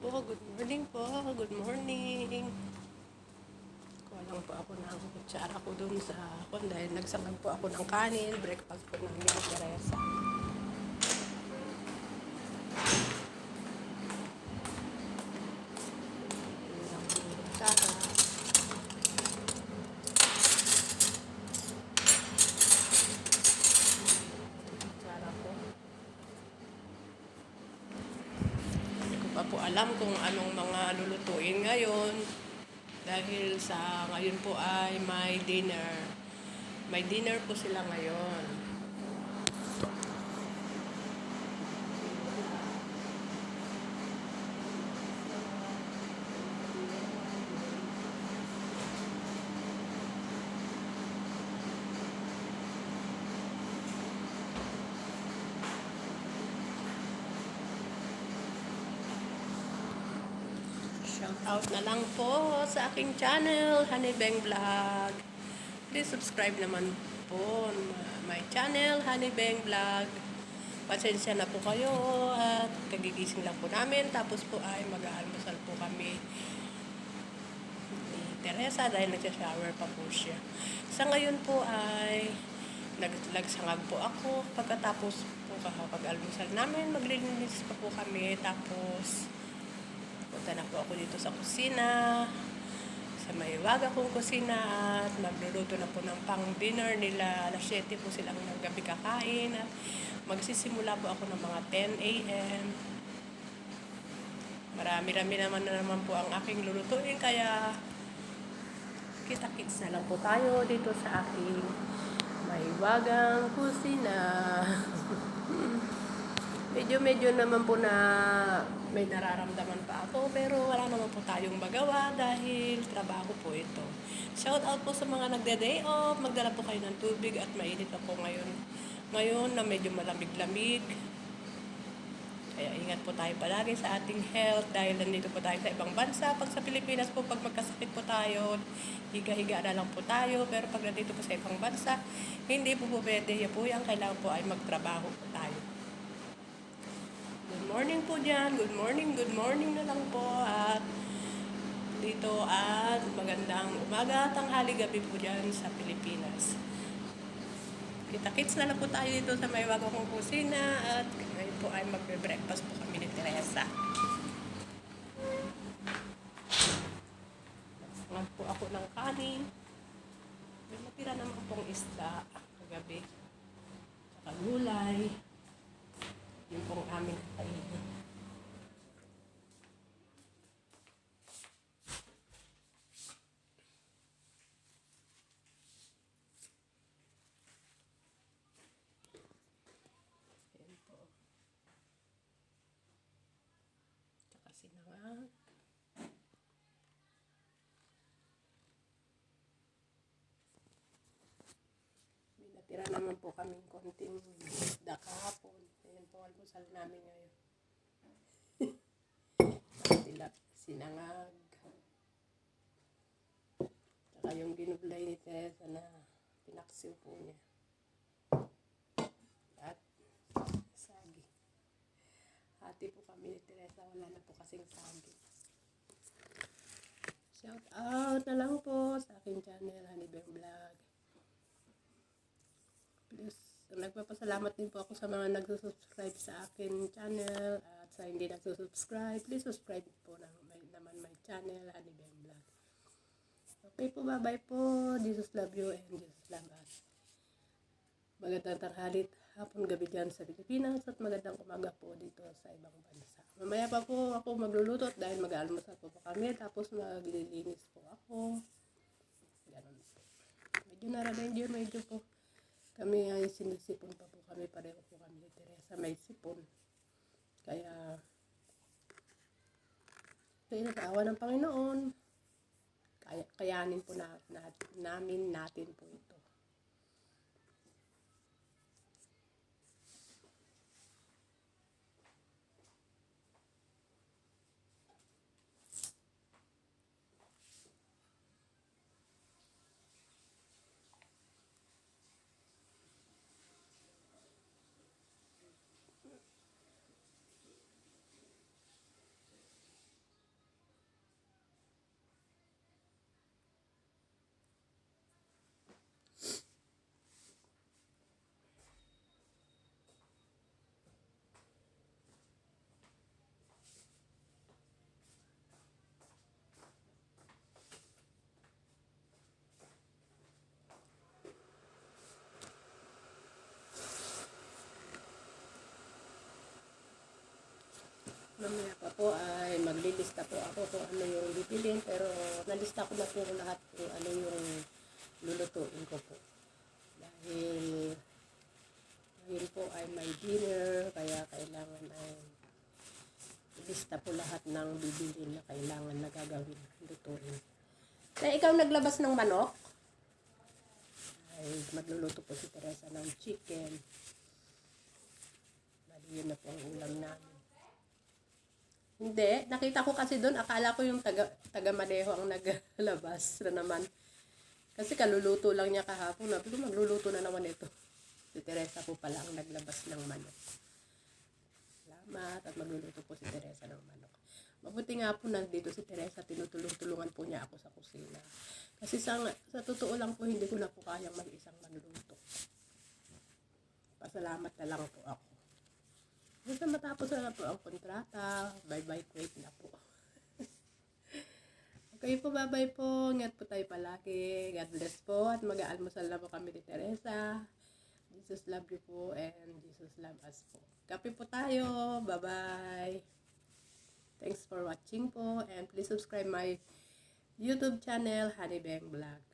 po, good morning po, good morning. Kuha lang po ako ng kutsara ko dun sa kon dahil nagsangag po ako ng kanin, breakfast po ng Mila Teresa. Yun lang po yung kutsara. Kutsara po. Hindi ko pa po alam kung anong mga lulutuin ngayon. Dahil sa ngayon po ay may dinner. May dinner po sila ngayon. Shout out na lang po sa aking channel, Honey Beng Vlog. Please subscribe naman po my channel, Honey Beng Vlog. Pasensya na po kayo at kagigising lang po namin. Tapos po ay mag-aalmusal po kami ni Teresa dahil nagsha-shower pa po siya. Sa ngayon po ay nagsangag po ako. Pagkatapos po kapag-almusal namin, maglilinis pa po kami. Tapos punta na po ako dito sa kusina, sa may waga kong kusina, at magluluto na po ng pang-dinner nila. Alas 7 po silang gabi kakain at magsisimula po ako ng mga 10 a.m. Marami-rami naman po ang aking lulutuin, kaya kita-kits na lang po tayo dito sa aking may wagang kusina. Medyo naman po na may nararamdaman pa ako, pero wala naman po tayong magawa dahil trabaho po ito. Shout out po sa mga nagde-day off, magdala po kayo ng tubig at mainit na po ngayon. Ngayon na medyo malamig-lamig. Kaya ingat po tayo palagi sa ating health dahil nandito po tayo sa ibang bansa. Pag sa Pilipinas po, pag magkasakit po tayo, higa-higa na lang po tayo. Pero pag nandito po sa ibang bansa, hindi po pwede. Yan po yan, kailangan po ay magtrabaho po tayo. Good morning po dyan. Good morning na lang po. At dito at magandang umaga, tanghali, gabi po dyan sa Pilipinas. Kita-kits na lang po tayo dito sa may waga kong kusina. At ngayon po ay magbe-breakfast po kami ni Teresa. Nagsangag po ako ng kanin. May matira naman pong isda kagabi. Saka gulay. Yun pong aming kainin. Yan po. Saka sinangag. May natira naman po kaming konting isda kahapon. Ayan po, almusal namin ngayon. Sinangag. Saka yung ginublay ni Teresa na pinaksiw po niya. At sagi. Hati po kami ni Teresa. Wala na po kasing sagi. Shout out na lang po sa aking channel, Honey Beng Vlog. Please, nagpapasalamat din po ako sa mga nagsusubscribe sa akin channel. At sa hindi nagsusubscribe, please subscribe po naman my channel, Honey Beng Vlog. Okay po, bye-bye po. Jesus love you and Jesus love us. Magandang tanghali, hapon, gabi dyan sa Pilipinas at magandang umaga po dito sa ibang bansa. Mamaya pa po ako magluluto dahil mag-almusal po kami, tapos maglilinis po ako. Ganun po. Medyo po. Kami ay sinisipon pa po kami, pareho po kami ni Teresa, may sipon. Kaya pinag-aawa ng Panginoon, kayanin po natin po ito. Mamaya pa po ay maglilista po ako kung ano yung bibilin, pero nalista ko na po lahat kung ano yung lulutuin ko po. Dahil ngayon po ay may dinner, kaya kailangan ay lista po lahat ng bibilin na kailangan na gagawin, lutuin. Na ikaw naglabas ng manok, ay magluluto po si Teresa ng chicken. Bali yun na po ang ulam namin. Hindi, nakita ko kasi doon, akala ko yung taga Maneho ang naglabas na naman. Kasi kaluluto lang niya kahapon, nabi ko magluluto na naman ito. Si Teresa po pala ang naglabas ng manok. Salamat at magluluto po si Teresa ng manok. Mabuti nga po nandito si Teresa, tinutulong-tulungan po niya ako sa kusina. Kasi sa totoo lang po, hindi ko na po kayang mag-isang magluto. Pasalamat na lang po ako. Basta matapos na po ang kontrata, bye-bye Kuwait na po. Okay po, bye-bye po. Ingat po tayo palagi. God bless po. At mag-aalmusal na po kami ni Teresa. Jesus love you po and Jesus love us po. Kape po tayo. Bye-bye. Thanks for watching po. And please subscribe my YouTube channel, Honey Bang Vlog.